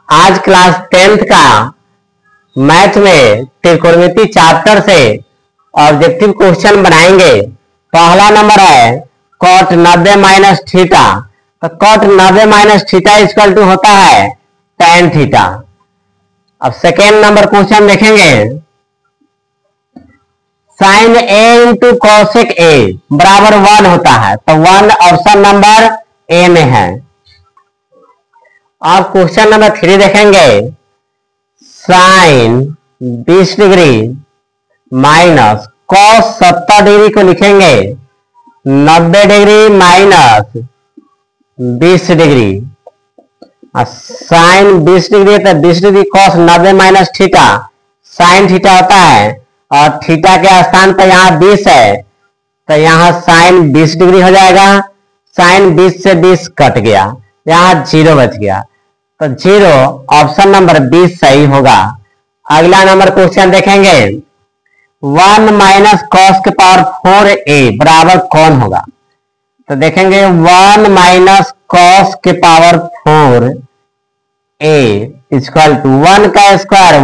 आज class 10th का math में त्रिकोणमिति चैप्टर से ऑब्जेक्टिव क्वेश्चन बनाएंगे। पहला नंबर है cot 90 माइनस थीटा। तो cot 90 minus theta equal to होता है tan थीटा। अब सेकेंड नंबर क्वेश्चन देखेंगे, sine a into cosec a बराबर 1 होता है। तो 1 ऑप्शन नंबर ए में है। अब क्वेश्चन नंबर 3 देखेंगे, sine 20 degree minus cos 70 degree को लिखेंगे 90 degree minus 20 degree. Sine 20 degree तो 20 degree cos 90 minus theta sine theta होता है, और थीटा के स्थान पर यहाँ 20 है तो यहाँ साइन 20 डिग्री हो जाएगा। साइन 20 से 20 कट गया, यहाँ 0 बच गया, तो 0 ऑप्शन नंबर 20 सही होगा। अगला नंबर क्वेश्चन देखेंगे, 1 माइनस कॉस के पावर 4a बराबर कौन होगा। तो देखेंगे 1 माइनस कॉस के पावर 4a इक्वल टू 1 का स्क्वायर,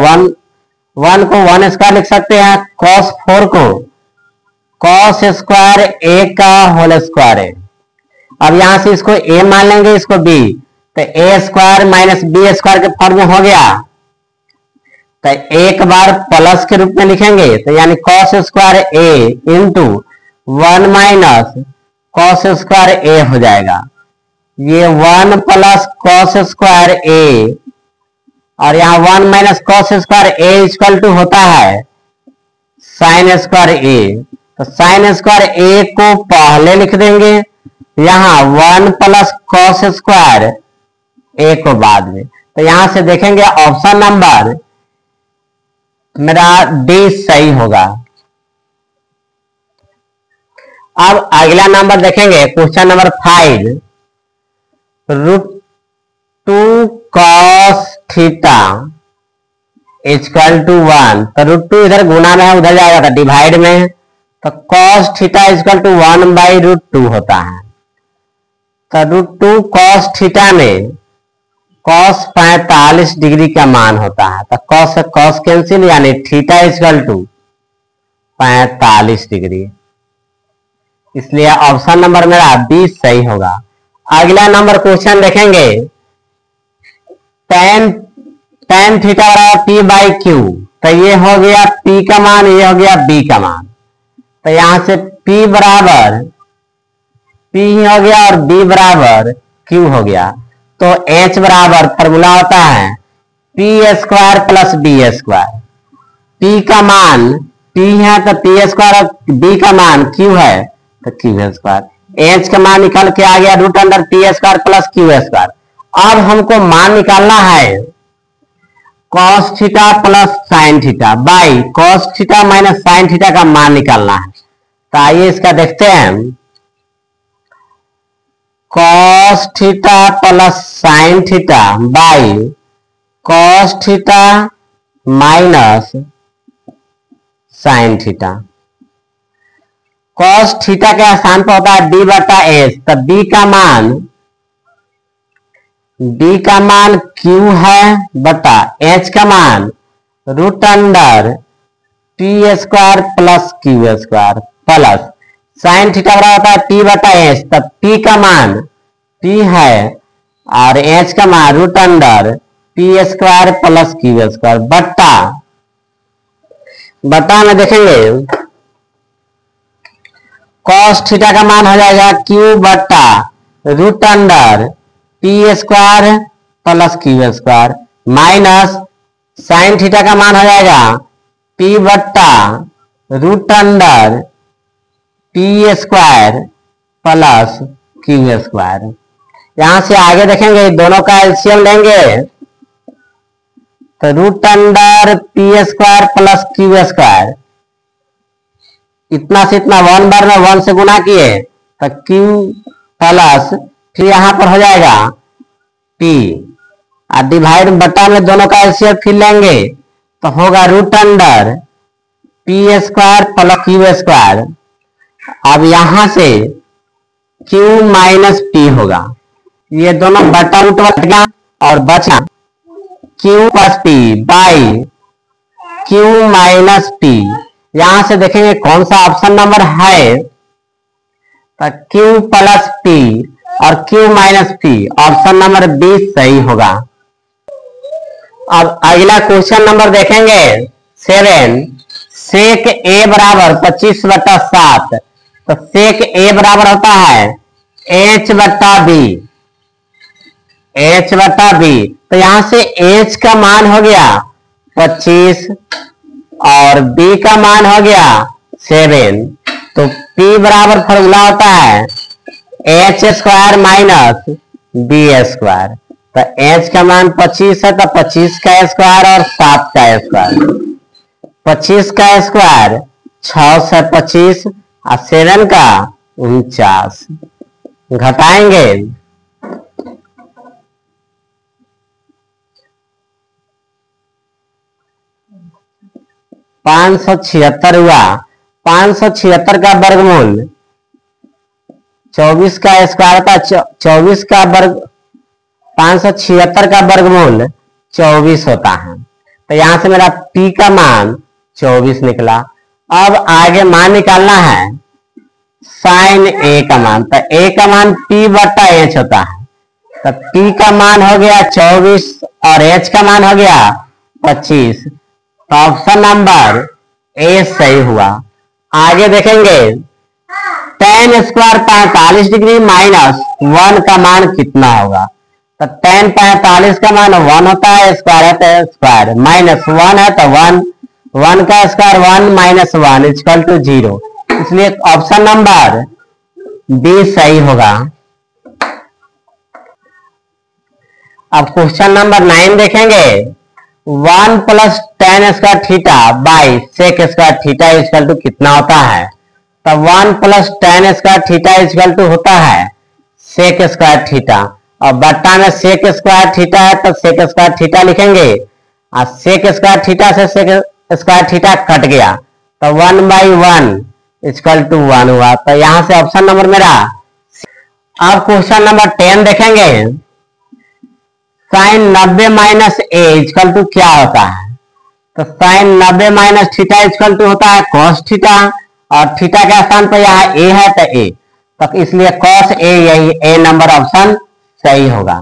1 को 1 स्क्वायर लिख सकते हैं, कॉस 4 को कॉस स्क्वायर a का होल स्क्वायर है। अब यहां से इसको a मान लेंगे, इसको b, तो a square minus b square के फॉर्म में हो गया। तो एक बार प्लस के रूप में लिखेंगे तो यानी cos square a into 1 minus cos square a हो जाएगा। ये 1 प्लस कॉस स्क्वायर a और यहाँ 1 minus cos square a equal to होता है साइन स्क्वायर a। तो साइन स्क्वायर a को पहले लिख देंगे, यहाँ 1 प्लस कॉस स्क्वायर a को बाद में। तो यहां से देखेंगे ऑप्शन नंबर मेरा डी सही होगा। अब अगला नंबर देखेंगे, question number 5, √2 cos theta equal to 1। तो √2 इधर गुना में है, उधर जाएगा तो डिवाइड में, तो cos theta equal to 1 by √2 होता है। तो √2 cos थीटा में cos 45 डिग्री का मान होता है। तो cos से cos कैंसिल, यानी थीटा इक्वल टू 45 डिग्री, इसलिए ऑप्शन नंबर मेरा 20 सही होगा। अगला नंबर क्वेश्चन देखेंगे, tan थीटा बराबर p बाई क्यू। तो ये हो गया p का मान, ये हो गया b का मान। तो यहां से p बराबर p हो गया और b बराबर q हो गया। तो h बराबर फॉर्मूला होता है p square plus b square. p का मान p है तो p स्क्वायर, b का मान q है तो q स्क्वायर। h का मान निकल के आ गया √t square plus q square. अब हमको मान निकालना है cos theta plus sine theta by cos theta minus sine theta का मान निकालना है। तो आइए इसका देखते हैं, cos theta plus sine theta by cos theta minus sine theta. cos theta के स्थान पर होता है d बटा एच। तो b का मान q है बटा h का मान √t square plus q square plus sine theta बराबर होता है p बटा एच। तब p का मान p है और h का मान √t square plus q square बटा में देखेंगे cos थीटा का मान हो जाएगा q बटा √t square plus q square minus sine theta का मान हो जाएगा p बटा √t square plus q square. यहां से आगे देखेंगे दोनों का एलसीएम लेंगे तो √t square plus q square, इतना से इतना 1 बार में 1 से गुना किए तो q प्लस फिर यहां पर हो जाएगा p और डिवाइड बटा में दोनों का एलसीएम फिर लेंगे तो होगा √t square plus q square. अब यहां से q माइनस p होगा, ये दोनों बटा रूट और बचा q plus p by q minus p. यहां से देखेंगे कौन सा ऑप्शन नंबर है, तो क्यू प्लस पी और q minus p, option number b सही होगा। अब अगला क्वेश्चन नंबर देखेंगे 7, सेक ए बराबर 25/7, तो सेक ए बराबर होता है h/b, h/b। तो यहां से h का मान हो गया 25 और b का मान हो गया 7, तो p बराबर फॉर्मूला होता है h² माइनस b²। तो h का मान 25 है, तो 25 का स्क्वायर और 7 का स्क्वायर। 25 का स्क्वायर 6 से 25 और 7 का 49, घटाएंगे 576 हुआ। 576 का वर्गमूल 24 का स्क्वायर था, 24 का वर्ग 576 का वर्गमूल 24 होता है। तो यहां से मेरा p का मान 24 निकला। अब आगे मान निकालना है साइन a का मान, तो a का मान p/h होता है। तो p का मान हो गया 24 और h का मान हो गया 25, तो ऑप्शन नंबर ए सही हुआ। आगे देखेंगे tan² 45 डिग्री माइनस 1 का मान कितना होगा, तो tan 45 का मान 1 होता है, स्क्वायर है तो स्क्वायर, माइनस 1 है तो 1 का स्क्वायर 1 माइनस 1 इक्वल टू 0, इसलिए ऑप्शन नंबर बी सही होगा। अब क्वेश्चन नंबर 9 देखेंगे 1 plus tan² theta by sec² theta equal to कितना होता है, तो 1 plus tan² theta equal to होता है sec² थीटा, और बट्टा में sec² थीटा है तो sec² थीटा लिखेंगे, और sec² थीटा से sec² थीटा कट गया तो 1/1 इक्वल टू 1 हुआ। तो यहां से ऑप्शन नंबर मेरा। अब क्वेश्चन नंबर 10 देखेंगे sine 90 minus a equal to क्या होता है, तो sine 90 minus theta equal to होता है कॉस थीटा, और थीटा के स्थान पर यहाँ ए है तो ए, तो इसलिए कॉस ए, यही ए नंबर ऑप्शन सही होगा।